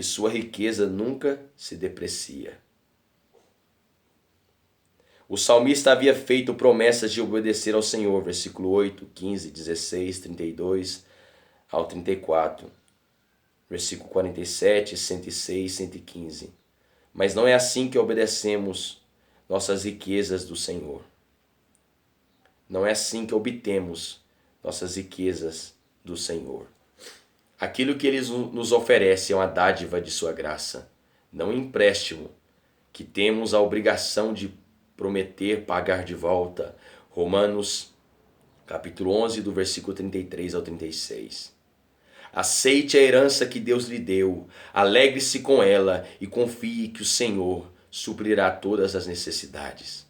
e sua riqueza nunca se deprecia. O salmista havia feito promessas de obedecer ao Senhor, versículo 8, 15, 16, 32 ao 34, versículo 47, 106, 115. Mas não é assim que obedecemos nossas riquezas do Senhor. Não é assim que obtemos nossas riquezas do Senhor. Aquilo que Ele nos oferece é uma dádiva de sua graça, não um empréstimo que temos a obrigação de prometer pagar de volta. Romanos capítulo 11, do versículo 33 ao 36. Aceite a herança que Deus lhe deu, alegre-se com ela e confie que o Senhor suprirá todas as necessidades.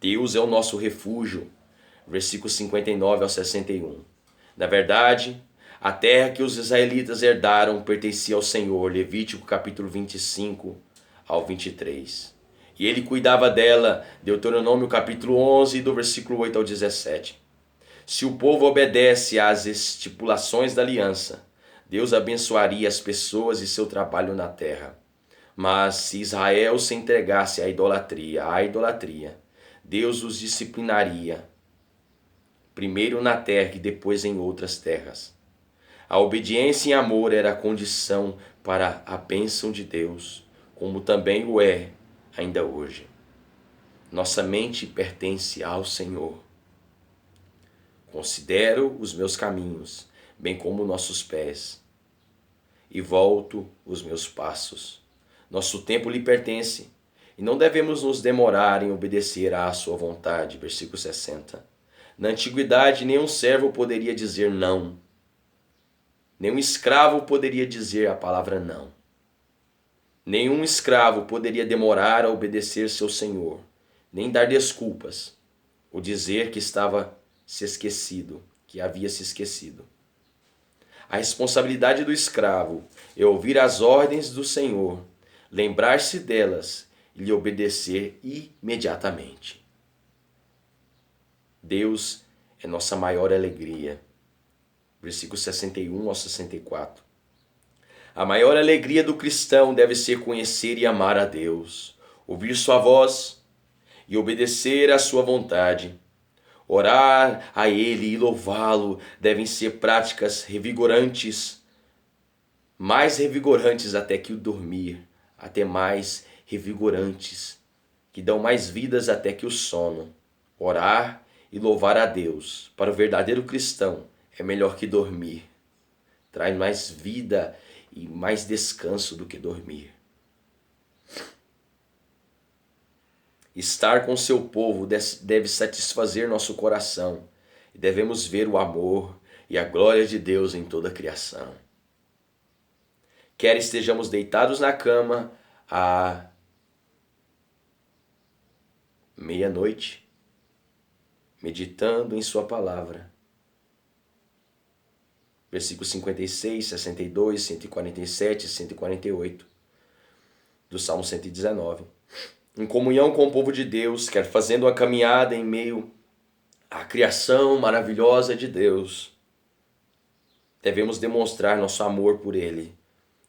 Deus é o nosso refúgio, versículos 59 ao 61. Na verdade, a terra que os israelitas herdaram pertencia ao Senhor, Levítico capítulo 25 ao 23. E ele cuidava dela, Deuteronômio capítulo 11, do versículo 8 ao 17. Se o povo obedece às estipulações da aliança, Deus abençoaria as pessoas e seu trabalho na terra. Mas se Israel se entregasse à idolatria, Deus os disciplinaria, primeiro na terra e depois em outras terras. A obediência em amor era a condição para a bênção de Deus, como também o é ainda hoje. Nossa mente pertence ao Senhor. Considero os meus caminhos, bem como nossos pés, e volto os meus passos. Nosso tempo lhe pertence, e não devemos nos demorar em obedecer à sua vontade. Versículo 60. Na antiguidade, nenhum servo poderia dizer não. Nenhum escravo poderia dizer a palavra não. Nenhum escravo poderia demorar a obedecer seu senhor, nem dar desculpas, ou dizer que havia se esquecido. A responsabilidade do escravo é ouvir as ordens do Senhor, lembrar-se delas e lhe obedecer imediatamente. Deus é nossa maior alegria. Versículo 61 ao 64. A maior alegria do cristão deve ser conhecer e amar a Deus, ouvir sua voz e obedecer à sua vontade. Orar a Ele e louvá-lo devem ser práticas revigorantes, mais revigorantes até que o dormir, até mais revigorantes, que dão mais vidas até que o sono. Orar e louvar a Deus, para o verdadeiro cristão, é melhor que dormir. Traz mais vida e mais descanso do que dormir. Estar com seu povo deve satisfazer nosso coração e devemos ver o amor e a glória de Deus em toda a criação. Quer estejamos deitados na cama à meia-noite, meditando em sua palavra. Versículos 56, 62, 147 e 148 do Salmo 119. Em comunhão com o povo de Deus, quer fazendo uma caminhada em meio à criação maravilhosa de Deus, devemos demonstrar nosso amor por Ele,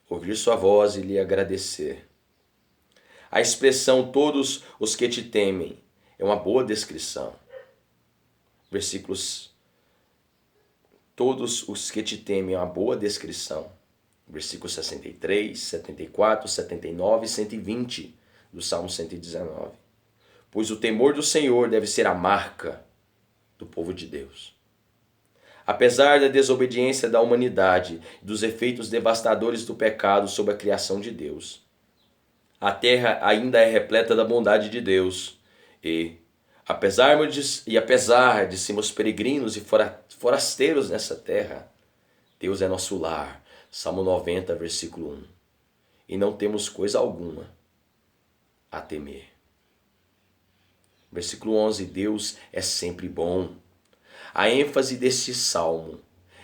ouvir sua voz e lhe agradecer. A expressão todos os que te temem é uma boa descrição. Versículos todos os que te temem é uma boa descrição. Versículos 63, 74, 79 e 120 do Salmo 119. Pois o temor do Senhor deve ser a marca do povo de Deus. Apesar da desobediência da humanidade e dos efeitos devastadores do pecado sobre a criação de Deus, a terra ainda é repleta da bondade de Deus e, apesar de sermos peregrinos e forasteiros nessa terra, Deus é nosso lar. Salmo 90, versículo 1. E não temos coisa alguma a temer. Versículo 11. Deus é sempre bom. A ênfase deste salmo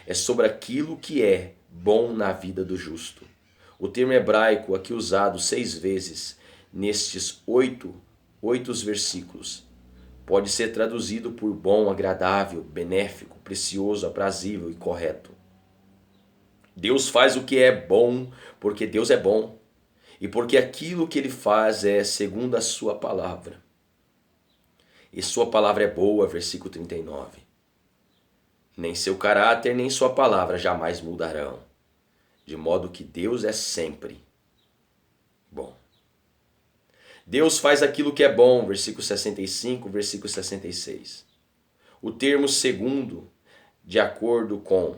é sobre aquilo que é bom na vida do justo. O termo hebraico aqui usado 6 vezes nestes 8 versículos pode ser traduzido por bom, agradável, benéfico, precioso, aprazível e correto. Deus faz o que é bom porque Deus é bom e porque aquilo que Ele faz é segundo a sua palavra. E sua palavra é boa, versículo 39. Nem seu caráter nem sua palavra jamais mudarão, de modo que Deus é sempre bom. Deus faz aquilo que é bom, versículo 65, versículo 66. O termo segundo, de acordo com,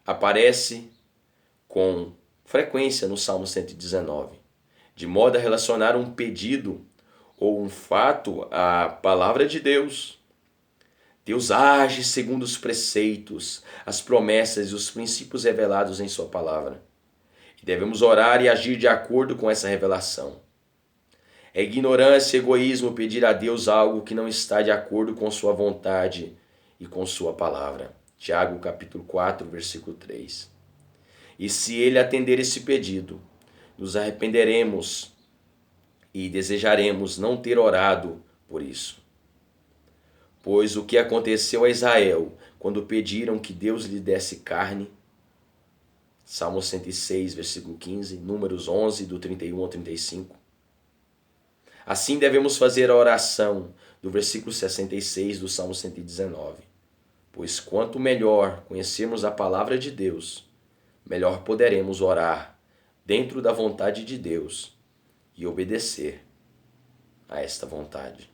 aparece com frequência no Salmo 119, de modo a relacionar um pedido ou um fato à palavra de Deus. Deus age segundo os preceitos, as promessas e os princípios revelados em sua palavra. E devemos orar e agir de acordo com essa revelação. É ignorância e egoísmo pedir a Deus algo que não está de acordo com sua vontade e com sua palavra. Tiago capítulo 4, versículo 3. E se Ele atender esse pedido, nos arrependeremos e desejaremos não ter orado por isso. Pois o que aconteceu a Israel quando pediram que Deus lhe desse carne, Salmo 106, versículo 15, Números 11, do 31 ao 35. Assim devemos fazer a oração do versículo 66 do Salmo 119. Pois quanto melhor conhecermos a palavra de Deus, melhor poderemos orar dentro da vontade de Deus e obedecer a esta vontade.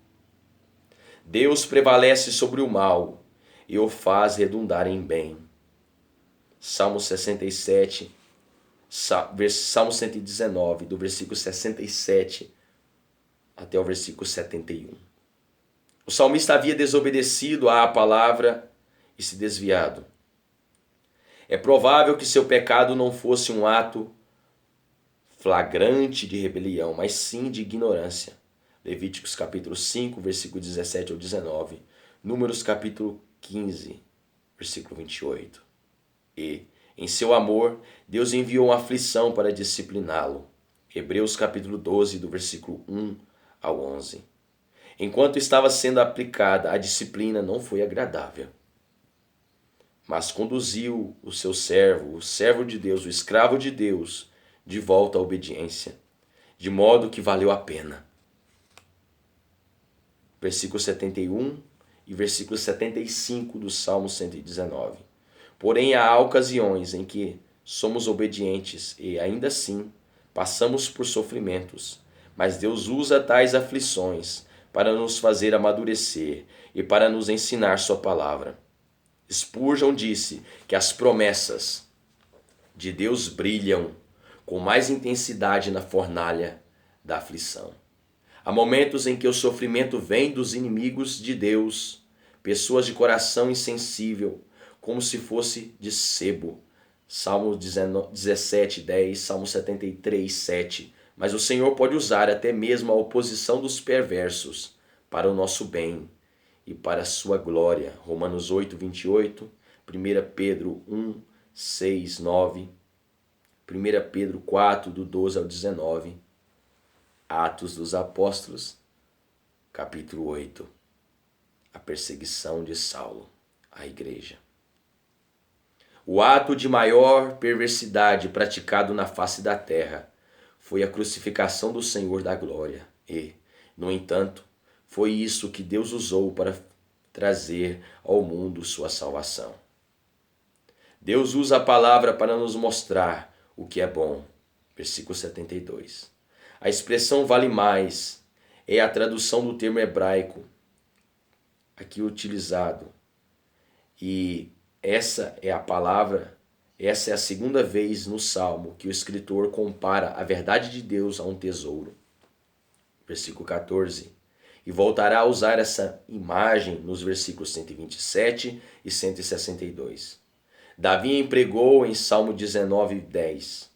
Deus prevalece sobre o mal e o faz redundar em bem. Salmo 67, Salmo 119, do versículo 67 até o versículo 71. O salmista havia desobedecido à palavra e se desviado. É provável que seu pecado não fosse um ato flagrante de rebelião, mas sim de ignorância. Levíticos capítulo 5, versículo 17 ao 19. Números capítulo 15, versículo 28. E, em seu amor, Deus enviou uma aflição para discipliná-lo. Hebreus capítulo 12, do versículo 1 ao 11. Enquanto estava sendo aplicada, a disciplina não foi agradável, mas conduziu o seu servo, o servo de Deus, o escravo de Deus, de volta à obediência, de modo que valeu a pena. Versículo 71 e versículo 75 do Salmo 119. Porém, há ocasiões em que somos obedientes e, ainda assim, passamos por sofrimentos, mas Deus usa tais aflições para nos fazer amadurecer e para nos ensinar sua palavra. Spurgeon disse que as promessas de Deus brilham com mais intensidade na fornalha da aflição. Há momentos em que o sofrimento vem dos inimigos de Deus, pessoas de coração insensível, como se fosse de sebo. Salmo 17, 10, Salmo 73, 7. Mas o Senhor pode usar até mesmo a oposição dos perversos para o nosso bem e para a sua glória. Romanos 8, 28, 1 Pedro 1, 6, 9, 1 Pedro 4, do 12 ao 19, Atos dos Apóstolos, capítulo 8, a perseguição de Saulo à igreja. O ato de maior perversidade praticado na face da terra foi a crucificação do Senhor da glória e, no entanto, foi isso que Deus usou para trazer ao mundo sua salvação. Deus usa a palavra para nos mostrar o que é bom. Versículo 72. A expressão vale mais é a tradução do termo hebraico aqui utilizado. E essa é a palavra, essa é a segunda vez no Salmo que o escritor compara a verdade de Deus a um tesouro. Versículo 14. E voltará a usar essa imagem nos versículos 127 e 162. Davi empregou em Salmo 19, 10.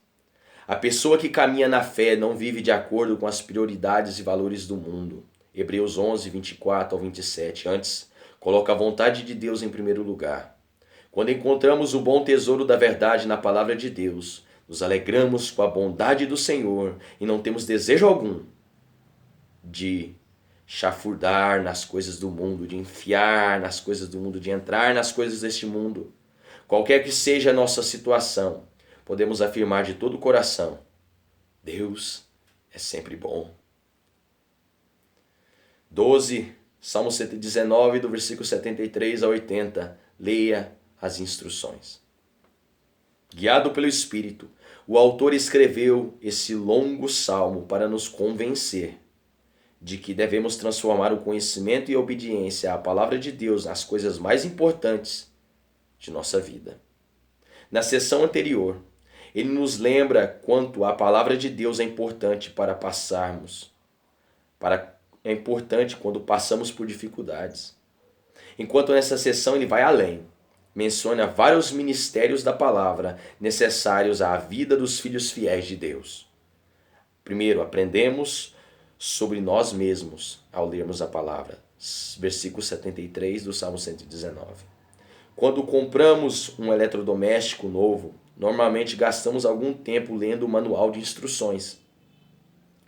A pessoa que caminha na fé não vive de acordo com as prioridades e valores do mundo. Hebreus 11, 24 ao 27. Antes, coloca a vontade de Deus em primeiro lugar. Quando encontramos o bom tesouro da verdade na palavra de Deus, nos alegramos com a bondade do Senhor e não temos desejo algum de chafurdar nas coisas do mundo, de enfiar nas coisas do mundo, de entrar nas coisas deste mundo. Qualquer que seja a nossa situação, podemos afirmar de todo o coração: Deus é sempre bom. 12, Salmo 119, do versículo 73 a 80. Leia as instruções. Guiado pelo Espírito, o autor escreveu esse longo salmo para nos convencer de que devemos transformar o conhecimento e a obediência à palavra de Deus nas coisas mais importantes de nossa vida. Na sessão anterior, ele nos lembra quanto a palavra de Deus é importante é importante quando passamos por dificuldades. Enquanto nessa sessão ele vai além, menciona vários ministérios da palavra necessários à vida dos filhos fiéis de Deus. Primeiro, aprendemos sobre nós mesmos ao lermos a palavra. Versículo 73 do Salmo 119. Quando compramos um eletrodoméstico novo, normalmente gastamos algum tempo lendo o manual de instruções.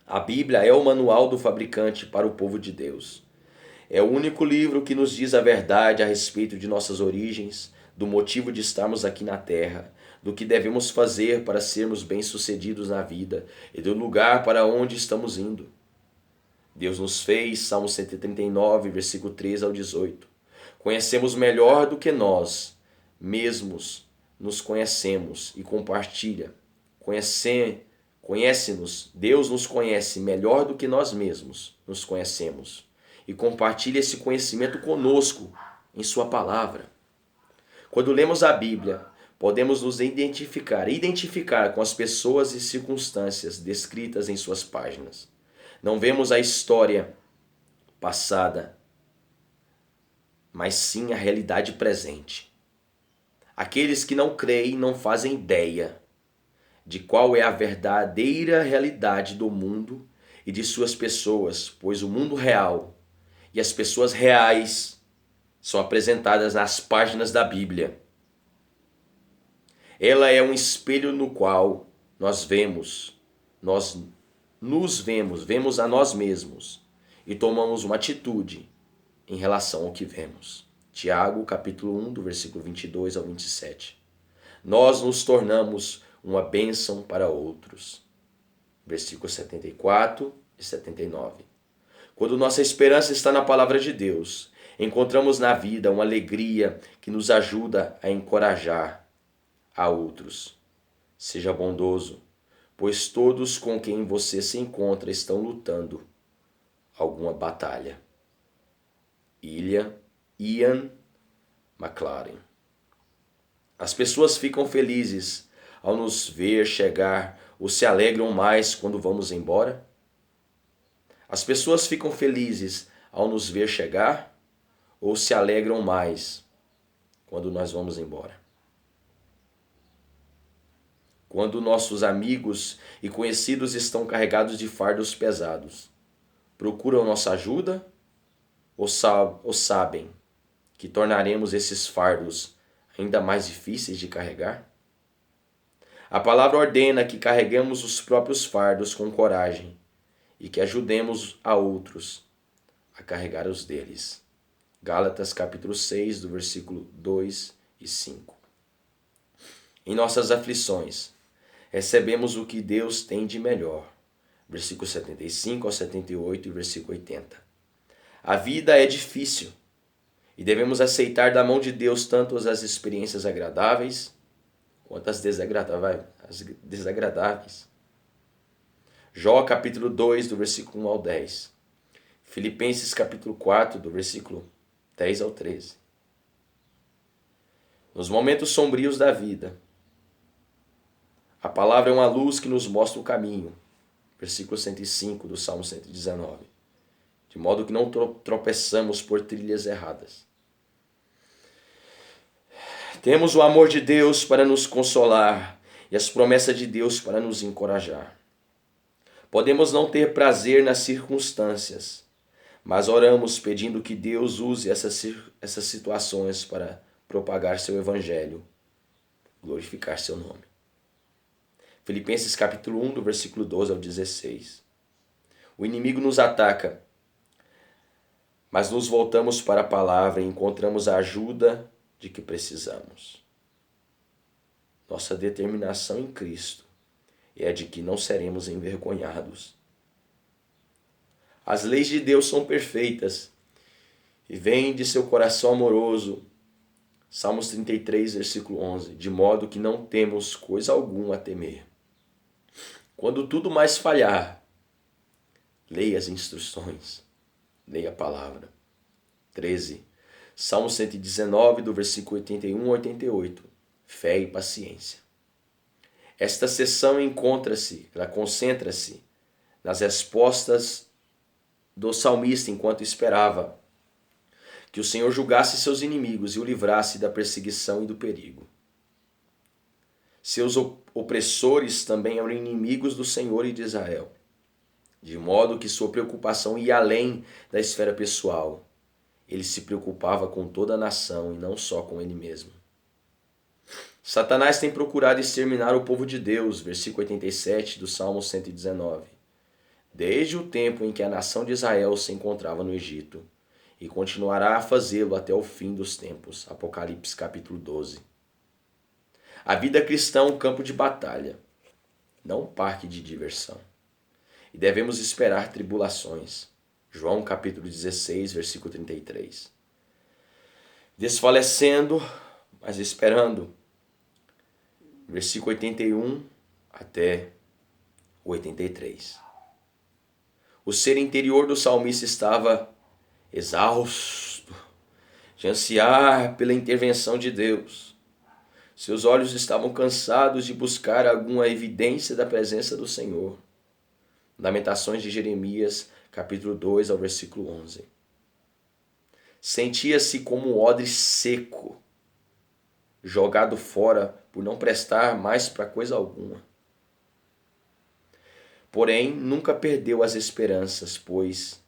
A Bíblia é o manual do fabricante para o povo de Deus. É o único livro que nos diz a verdade a respeito de nossas origens, do motivo de estarmos aqui na Terra, do que devemos fazer para sermos bem-sucedidos na vida e do lugar para onde estamos indo. Deus nos fez, Salmo 139, versículo 13 ao 18. Conhecemos melhor do que nós mesmos nos conhecemos e compartilha. Conhece-nos, Deus nos conhece melhor do que nós mesmos nos conhecemos e compartilha esse conhecimento conosco em sua palavra. Quando lemos a Bíblia, podemos nos identificar com as pessoas e circunstâncias descritas em suas páginas. Não vemos a história passada, mas sim a realidade presente. Aqueles que não creem não fazem ideia de qual é a verdadeira realidade do mundo e de suas pessoas, pois o mundo real e as pessoas reais são apresentadas nas páginas da Bíblia. Ela é um espelho no qual nós nos vemos a nós mesmos e tomamos uma atitude em relação ao que vemos. Tiago, capítulo 1, do versículo 22 ao 27. Nós nos tornamos uma bênção para outros. Versículos 74 e 79. Quando nossa esperança está na palavra de Deus, encontramos na vida uma alegria que nos ajuda a encorajar a outros. Seja bondoso, pois todos com quem você se encontra estão lutando alguma batalha. Ian McLaren. As pessoas ficam felizes ao nos ver chegar ou se alegram mais quando vamos embora? As pessoas ficam felizes ao nos ver chegar ou se alegram mais quando nós vamos embora? Quando nossos amigos e conhecidos estão carregados de fardos pesados, procuram nossa ajuda ou sabem que tornaremos esses fardos ainda mais difíceis de carregar? A palavra ordena que carreguemos os próprios fardos com coragem e que ajudemos a outros a carregar os deles. Gálatas capítulo 6, do versículo 2 e 5. Em nossas aflições, recebemos o que Deus tem de melhor. Versículo 75 ao 78 e versículo 80. A vida é difícil e devemos aceitar da mão de Deus tanto as experiências agradáveis quanto as desagradáveis. Jó capítulo 2, do versículo 1 ao 10. Filipenses capítulo 4, do versículo 10 ao 13. Nos momentos sombrios da vida, a palavra é uma luz que nos mostra o caminho. Versículo 105 do Salmo 119. De modo que não tropeçamos por trilhas erradas. Temos o amor de Deus para nos consolar e as promessas de Deus para nos encorajar. Podemos não ter prazer nas circunstâncias, mas oramos pedindo que Deus use essas situações para propagar seu evangelho, glorificar seu nome. Filipenses capítulo 1, do versículo 12 ao 16. O inimigo nos ataca, mas nos voltamos para a palavra e encontramos a ajuda de que precisamos. Nossa determinação em Cristo é a de que não seremos envergonhados. As leis de Deus são perfeitas e vêm de seu coração amoroso. Salmos 33, versículo 11. De modo que não temos coisa alguma a temer. Quando tudo mais falhar, leia as instruções, leia a palavra. 13. Salmo 119, do versículo 81 a 88. Fé e paciência. Esta seção ela concentra-se nas respostas do salmista enquanto esperava que o Senhor julgasse seus inimigos e o livrasse da perseguição e do perigo. Seus opressores também eram inimigos do Senhor e de Israel, de modo que sua preocupação ia além da esfera pessoal. Ele se preocupava com toda a nação e não só com ele mesmo. Satanás tem procurado exterminar o povo de Deus, versículo 87 do Salmo 119, desde o tempo em que a nação de Israel se encontrava no Egito, e continuará a fazê-lo até o fim dos tempos. Apocalipse capítulo 12. A vida cristã é um campo de batalha, não um parque de diversão. E devemos esperar tribulações. João capítulo 16, versículo 33. Desfalecendo, mas esperando. Versículo 81 até 83. O ser interior do salmista estava exausto de ansiar pela intervenção de Deus. Seus olhos estavam cansados de buscar alguma evidência da presença do Senhor. Lamentações de Jeremias, capítulo 2, ao versículo 11. Sentia-se como um odre seco, jogado fora por não prestar mais para coisa alguma. Porém, nunca perdeu as esperanças, pois,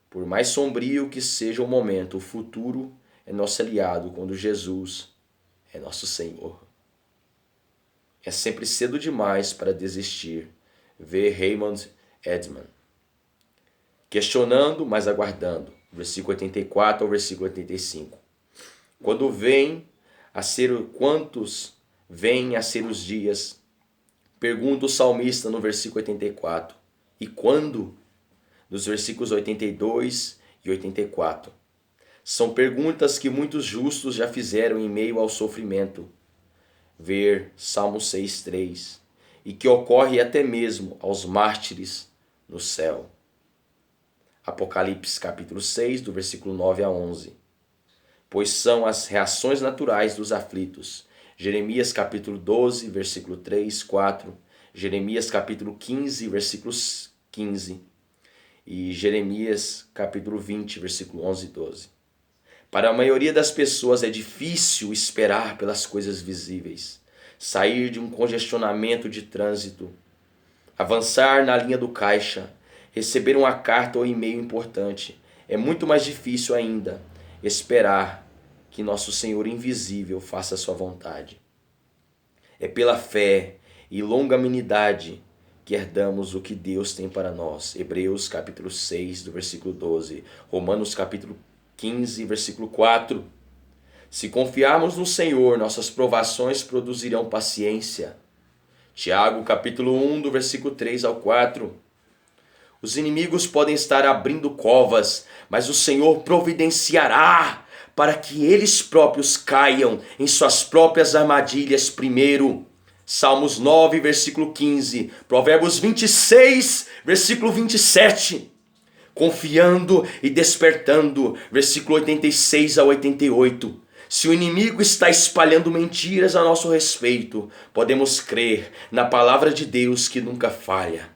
por mais sombrio que seja o momento, o futuro é nosso aliado quando Jesus é nosso Senhor. É sempre cedo demais para desistir. Vê Raymond Edman. Questionando, mas aguardando. Versículo 84 ao versículo 85. Quantos vêm a ser os dias? Pergunta o salmista no versículo 84. E quando? Nos versículos 82 e 84. São perguntas que muitos justos já fizeram em meio ao sofrimento. Ver Salmo 6:3. E que ocorre até mesmo aos mártires no céu. Apocalipse capítulo 6, do versículo 9 a 11. Pois são as reações naturais dos aflitos. Jeremias capítulo 12, versículo 3, 4. Jeremias capítulo 15, versículos 15. E Jeremias capítulo 20, versículo 11 e 12. Para a maioria das pessoas é difícil esperar pelas coisas visíveis, sair de um congestionamento de trânsito, avançar na linha do caixa, receber uma carta ou e-mail importante. É muito mais difícil ainda esperar que nosso Senhor invisível faça a sua vontade. É pela fé e longanimidade que herdamos o que Deus tem para nós. Hebreus capítulo 6, do versículo 12. Romanos capítulo 15, versículo 4. Se confiarmos no Senhor, nossas provações produzirão paciência. Tiago capítulo 1, do versículo 3 ao 4. Os inimigos podem estar abrindo covas, mas o Senhor providenciará para que eles próprios caiam em suas próprias armadilhas primeiro. Salmos 9, versículo 15. Provérbios 26, versículo 27. Confiando e despertando, versículo 86 a 88. Se o inimigo está espalhando mentiras a nosso respeito, podemos crer na palavra de Deus que nunca falha.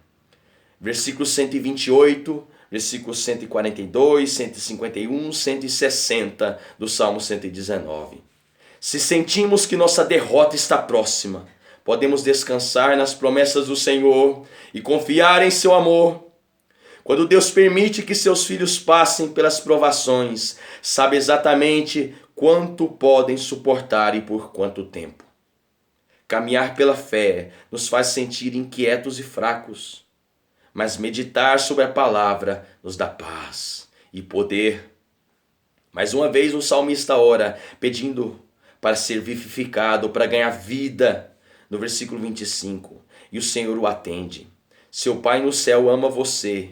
Versículo 128, versículo 142, 151, 160 do Salmo 119. Se sentimos que nossa derrota está próxima, podemos descansar nas promessas do Senhor e confiar em seu amor. Quando Deus permite que seus filhos passem pelas provações, sabe exatamente quanto podem suportar e por quanto tempo. Caminhar pela fé nos faz sentir inquietos e fracos, mas meditar sobre a palavra nos dá paz e poder. Mais uma vez o salmista ora, pedindo para ser vivificado, para ganhar vida. No versículo 25. E o Senhor o atende. Seu Pai no céu ama você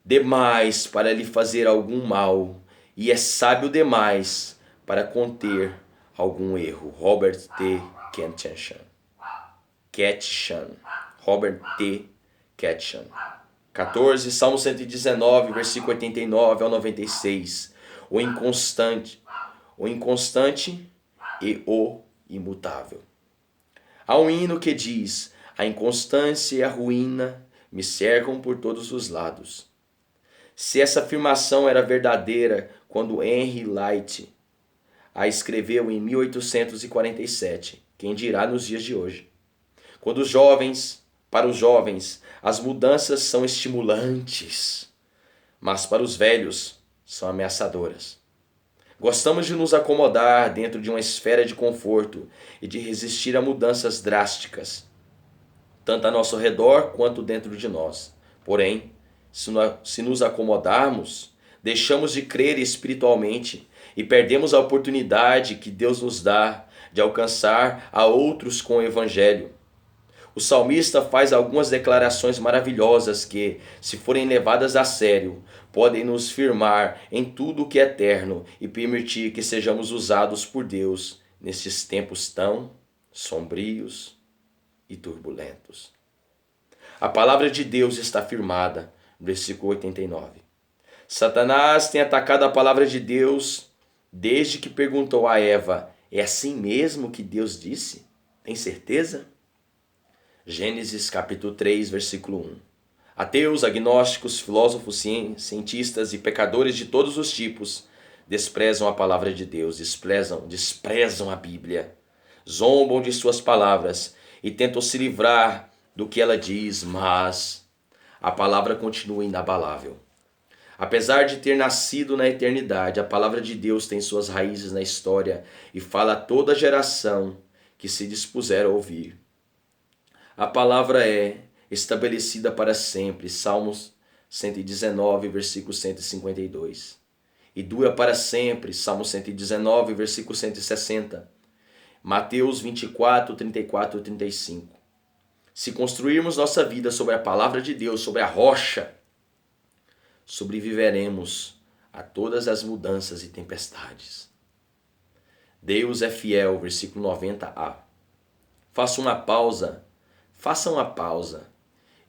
demais para lhe fazer algum mal, e é sábio demais para conter algum erro. Robert T. Ketchum. Robert T. Ketchum. 14, Salmo 119, versículo 89 ao 96. O inconstante e o imutável. Há um hino que diz: a inconstância e a ruína me cercam por todos os lados. Se essa afirmação era verdadeira quando Henry Light a escreveu em 1847, quem dirá nos dias de hoje? Para os jovens, as mudanças são estimulantes, mas para os velhos são ameaçadoras. Gostamos de nos acomodar dentro de uma esfera de conforto e de resistir a mudanças drásticas, tanto a nosso redor quanto dentro de nós. Porém, se nos acomodarmos, deixamos de crer espiritualmente e perdemos a oportunidade que Deus nos dá de alcançar a outros com o Evangelho. O salmista faz algumas declarações maravilhosas que, se forem levadas a sério, podem nos firmar em tudo o que é eterno e permitir que sejamos usados por Deus nesses tempos tão sombrios e turbulentos. A palavra de Deus está firmada, versículo 89. Satanás tem atacado a palavra de Deus desde que perguntou a Eva: é assim mesmo que Deus disse? Tem certeza? Gênesis capítulo 3, versículo 1. Ateus, agnósticos, filósofos, cientistas e pecadores de todos os tipos desprezam a palavra de Deus, desprezam a Bíblia, zombam de suas palavras e tentam se livrar do que ela diz, mas a palavra continua inabalável. Apesar de ter nascido na eternidade, a palavra de Deus tem suas raízes na história e fala a toda geração que se dispuser a ouvir. A palavra é estabelecida para sempre, Salmos 119, versículo 152. E dura para sempre, Salmo 119, versículo 160. Mateus 24, 34 e 35. Se construirmos nossa vida sobre a palavra de Deus, sobre a rocha, sobreviveremos a todas as mudanças e tempestades. Deus é fiel, versículo 90a. Faça uma pausa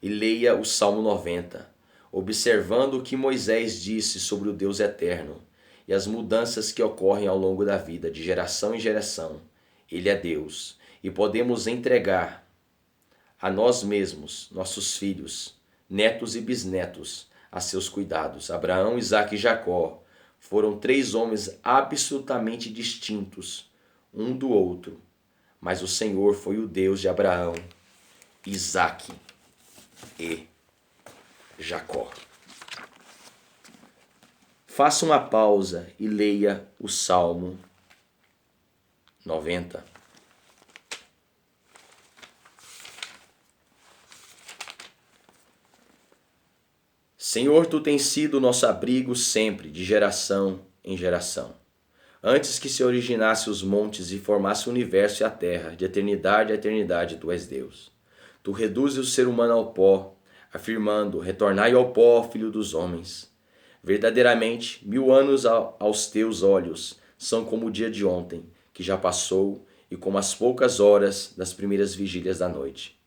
e leia o Salmo 90, observando o que Moisés disse sobre o Deus eterno e as mudanças que ocorrem ao longo da vida, de geração em geração. Ele é Deus e podemos entregar a nós mesmos, nossos filhos, netos e bisnetos, a seus cuidados. Abraão, Isaque e Jacó foram 3 homens absolutamente distintos um do outro, mas o Senhor foi o Deus de Abraão, Isaque e Jacó. Faça uma pausa e leia o Salmo 90. Senhor, Tu tens sido nosso abrigo sempre, de geração em geração. Antes que se originasse os montes e formasse o universo e a terra, de eternidade a eternidade, Tu és Deus. Tu reduzes o ser humano ao pó, afirmando: retornai ao pó, filho dos homens. Verdadeiramente, 1000 anos aos Teus olhos são como o dia de ontem, que já passou, e como as poucas horas das primeiras vigílias da noite.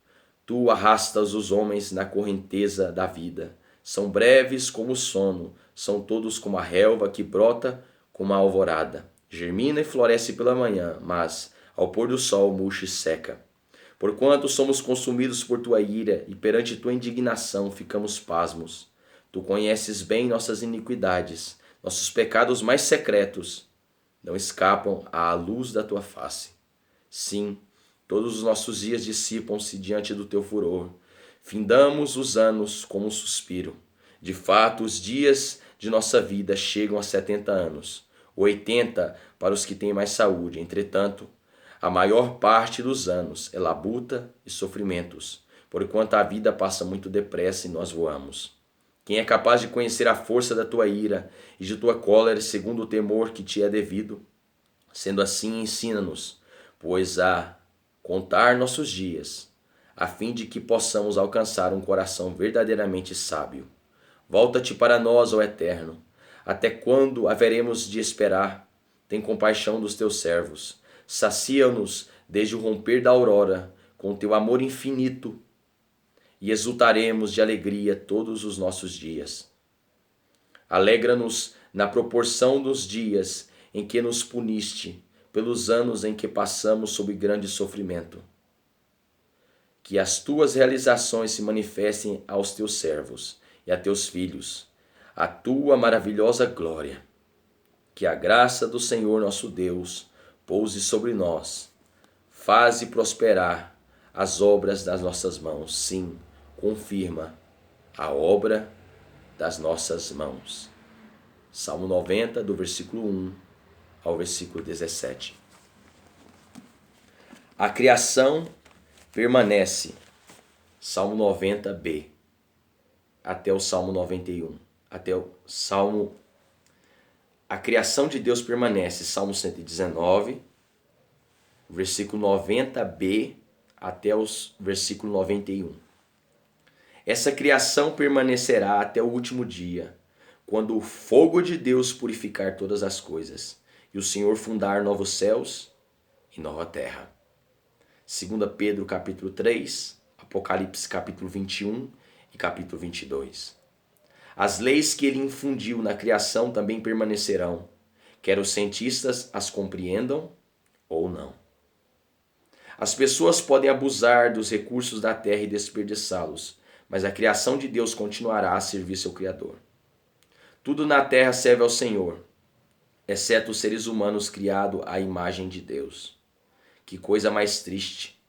Tu arrastas os homens na correnteza da vida. São breves como o sono, são todos como a relva que brota como a alvorada. Germina e floresce pela manhã, mas ao pôr do sol murcha e seca. Porquanto somos consumidos por Tua ira e perante Tua indignação ficamos pasmos. Tu conheces bem nossas iniquidades, nossos pecados mais secretos não escapam à luz da Tua face. Sim, todos os nossos dias dissipam-se diante do Teu furor. Findamos os anos como um suspiro. De fato, os dias de nossa vida chegam a 70 anos, 80 para os que têm mais saúde. Entretanto, a maior parte dos anos é labuta e sofrimentos, porquanto a vida passa muito depressa e nós voamos. Quem é capaz de conhecer a força da Tua ira e de Tua cólera segundo o temor que te é devido? Sendo assim, ensina-nos, pois, a contar nossos dias, a fim de que possamos alcançar um coração verdadeiramente sábio. Volta-te para nós, ó Eterno. Até quando haveremos de esperar? Tem compaixão dos teus servos. Sacia-nos desde o romper da aurora com teu amor infinito, e exultaremos de alegria todos os nossos dias. Alegra-nos na proporção dos dias em que nos puniste, pelos anos em que passamos sob grande sofrimento. Que as tuas realizações se manifestem aos teus servos e a teus filhos, a tua maravilhosa glória. Que a graça do Senhor nosso Deus pouse sobre nós. Faze prosperar as obras das nossas mãos. Sim, confirma a obra das nossas mãos. Salmo 90, do versículo 1 ao versículo 17. A criação permanece. Salmo 90b até o Salmo 91. Até o Salmo. A criação de Deus permanece. Salmo 119, versículo 90b até o versículo 91. Essa criação permanecerá até o último dia, quando o fogo de Deus purificar todas as coisas e o Senhor fundar novos céus e nova terra. 2 Pedro capítulo 3, Apocalipse capítulo 21 e capítulo 22. As leis que ele infundiu na criação também permanecerão, quer os cientistas as compreendam ou não. As pessoas podem abusar dos recursos da terra e desperdiçá-los, mas a criação de Deus continuará a servir seu Criador. Tudo na terra serve ao Senhor, exceto os seres humanos criados à imagem de Deus. Que coisa mais triste!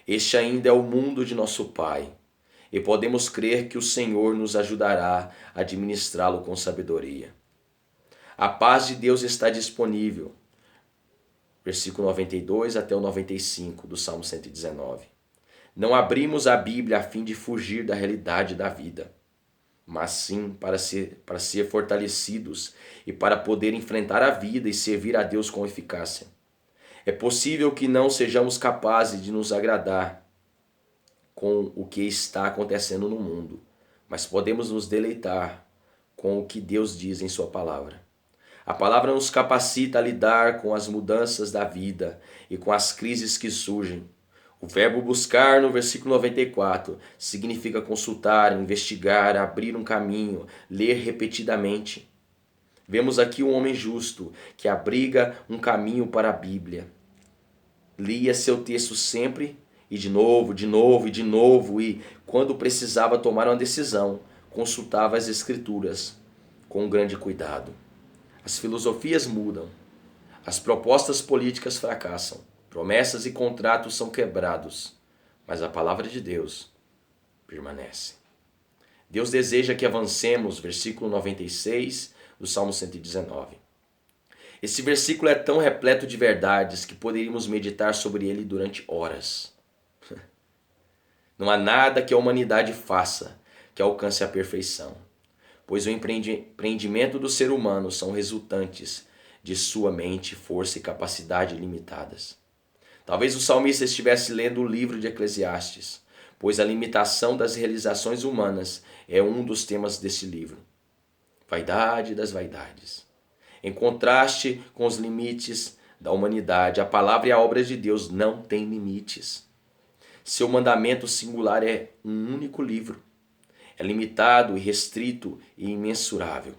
Este ainda é o mundo de nosso Pai, e podemos crer que o Senhor nos ajudará a administrá-lo com sabedoria. A paz de Deus está disponível. Versículo 92 até o 95 do Salmo 119. Não abrimos a Bíblia a fim de fugir da realidade da vida, mas sim para ser fortalecidos e para poder enfrentar a vida e servir a Deus com eficácia. É possível que não sejamos capazes de nos agradar com o que está acontecendo no mundo, mas podemos nos deleitar com o que Deus diz em sua palavra. A palavra nos capacita a lidar com as mudanças da vida e com as crises que surgem. O verbo buscar, no versículo 94, significa consultar, investigar, abrir um caminho, ler repetidamente. Vemos aqui um homem justo que abriga um caminho para a Bíblia. Lia seu texto sempre e de novo, e quando precisava tomar uma decisão, consultava as Escrituras com grande cuidado. As filosofias mudam, as propostas políticas fracassam, promessas e contratos são quebrados, mas a palavra de Deus permanece. Deus deseja que avancemos, versículo 96 do Salmo 119. Esse versículo é tão repleto de verdades que poderíamos meditar sobre ele durante horas. Não há nada que a humanidade faça que alcance a perfeição, pois o empreendimento do ser humano são resultantes de sua mente, força e capacidade limitadas. Talvez o salmista estivesse lendo o livro de Eclesiastes, pois a limitação das realizações humanas é um dos temas desse livro. Vaidade das vaidades. Em contraste com os limites da humanidade, a palavra e a obra de Deus não têm limites. Seu mandamento singular é um único livro. É limitado, irrestrito e imensurável.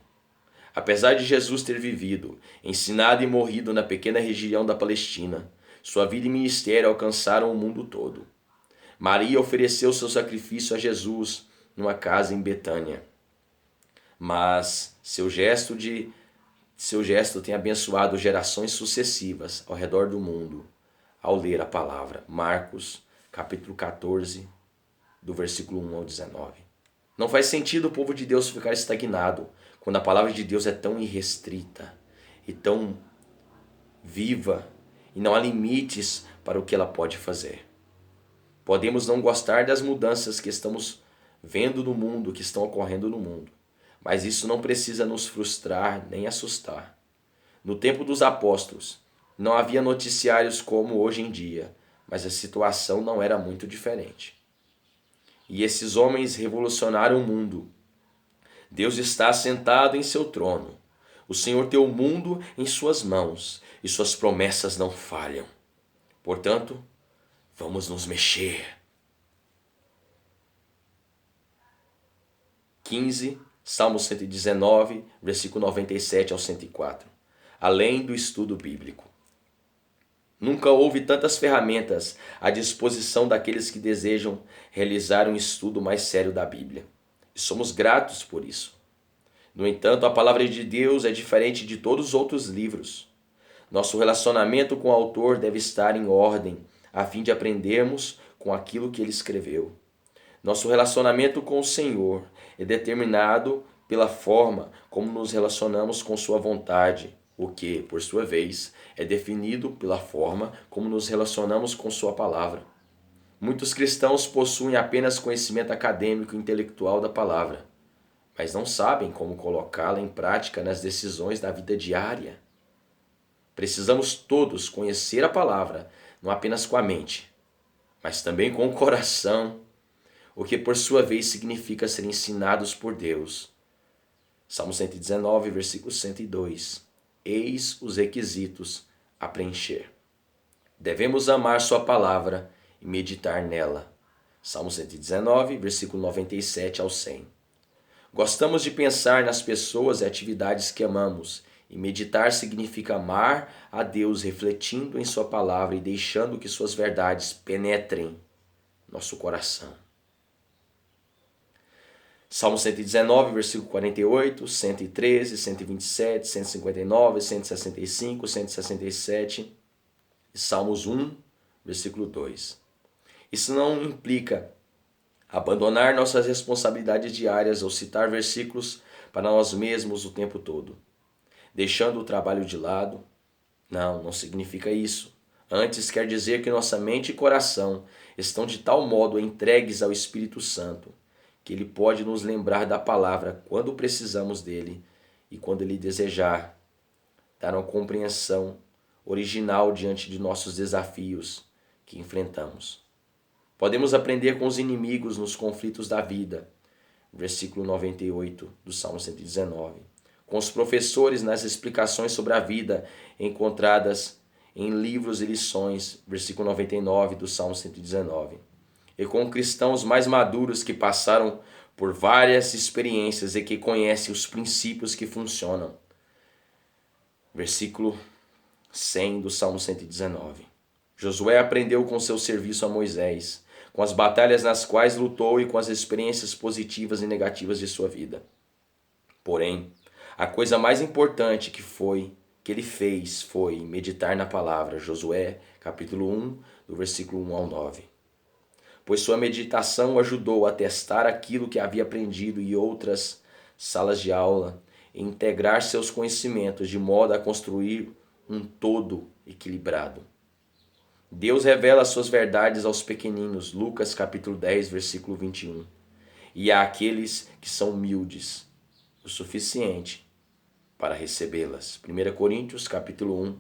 Apesar de Jesus ter vivido, ensinado e morrido na pequena região da Palestina, sua vida e ministério alcançaram o mundo todo. Maria ofereceu seu sacrifício a Jesus numa casa em Betânia. Mas seu gesto tem abençoado gerações sucessivas ao redor do mundo ao ler a palavra. Marcos, capítulo 14, do versículo 1 ao 19. Não faz sentido o povo de Deus ficar estagnado quando a palavra de Deus é tão irrestrita e tão viva e não há limites para o que ela pode fazer. Podemos não gostar das mudanças que estamos vendo no mundo, que estão ocorrendo no mundo, mas isso não precisa nos frustrar nem assustar. No tempo dos apóstolos, Não havia noticiários como hoje em dia, mas a situação não era muito diferente. E esses homens revolucionaram o mundo. Deus está sentado em seu trono. O Senhor tem o mundo em suas mãos e suas promessas não falham. Portanto, vamos nos mexer. 15, Salmo 119, versículo 97 ao 104. Além do estudo bíblico. Nunca houve tantas ferramentas à disposição daqueles que desejam realizar um estudo mais sério da Bíblia. E somos gratos por isso. No entanto, a palavra de Deus é diferente de todos os outros livros. Nosso relacionamento com o autor deve estar em ordem, a fim de aprendermos com aquilo que ele escreveu. Nosso relacionamento com o Senhor é determinado pela forma como nos relacionamos com sua vontade, o que, por sua vez, é definido pela forma como nos relacionamos com sua palavra. Muitos cristãos possuem apenas conhecimento acadêmico e intelectual da palavra, mas não sabem como colocá-la em prática nas decisões da vida diária. Precisamos todos conhecer a palavra, não apenas com a mente, mas também com o coração, o que por sua vez significa ser ensinados por Deus. Salmo 119, versículo 102. Eis os requisitos a preencher. Devemos amar sua palavra e meditar nela. Salmo 119, versículo 97 ao 100. Gostamos de pensar nas pessoas e atividades que amamos, e meditar significa amar a Deus refletindo em sua palavra e deixando que suas verdades penetrem nosso coração. Salmo 119, versículo 48, 113, 127, 159, 165, 167 e Salmos 1, versículo 2. Isso não implica abandonar nossas responsabilidades diárias ou citar versículos para nós mesmos o tempo todo, deixando o trabalho de lado. Não significa isso. Antes quer dizer que nossa mente e coração estão de tal modo entregues ao Espírito Santo que ele pode nos lembrar da palavra quando precisamos dele e quando ele desejar dar uma compreensão original diante de nossos desafios que enfrentamos. Podemos aprender com os inimigos nos conflitos da vida, versículo 98 do Salmo 119. Com os professores nas explicações sobre a vida encontradas em livros e lições, versículo 99 do Salmo 119. E com cristãos mais maduros que passaram por várias experiências e que conhecem os princípios que funcionam. Versículo 100 do Salmo 119. Josué aprendeu com seu serviço a Moisés, com as batalhas nas quais lutou e com as experiências positivas e negativas de sua vida. Porém, a coisa mais importante que ele fez foi meditar na palavra. Josué, capítulo 1, do versículo 1 ao 9. Pois sua meditação o ajudou a testar aquilo que havia aprendido em outras salas de aula e integrar seus conhecimentos de modo a construir um todo equilibrado. Deus revela suas verdades aos pequeninos, Lucas capítulo 10, versículo 21, e àqueles que são humildes, o suficiente para recebê-las. 1 Coríntios capítulo 1,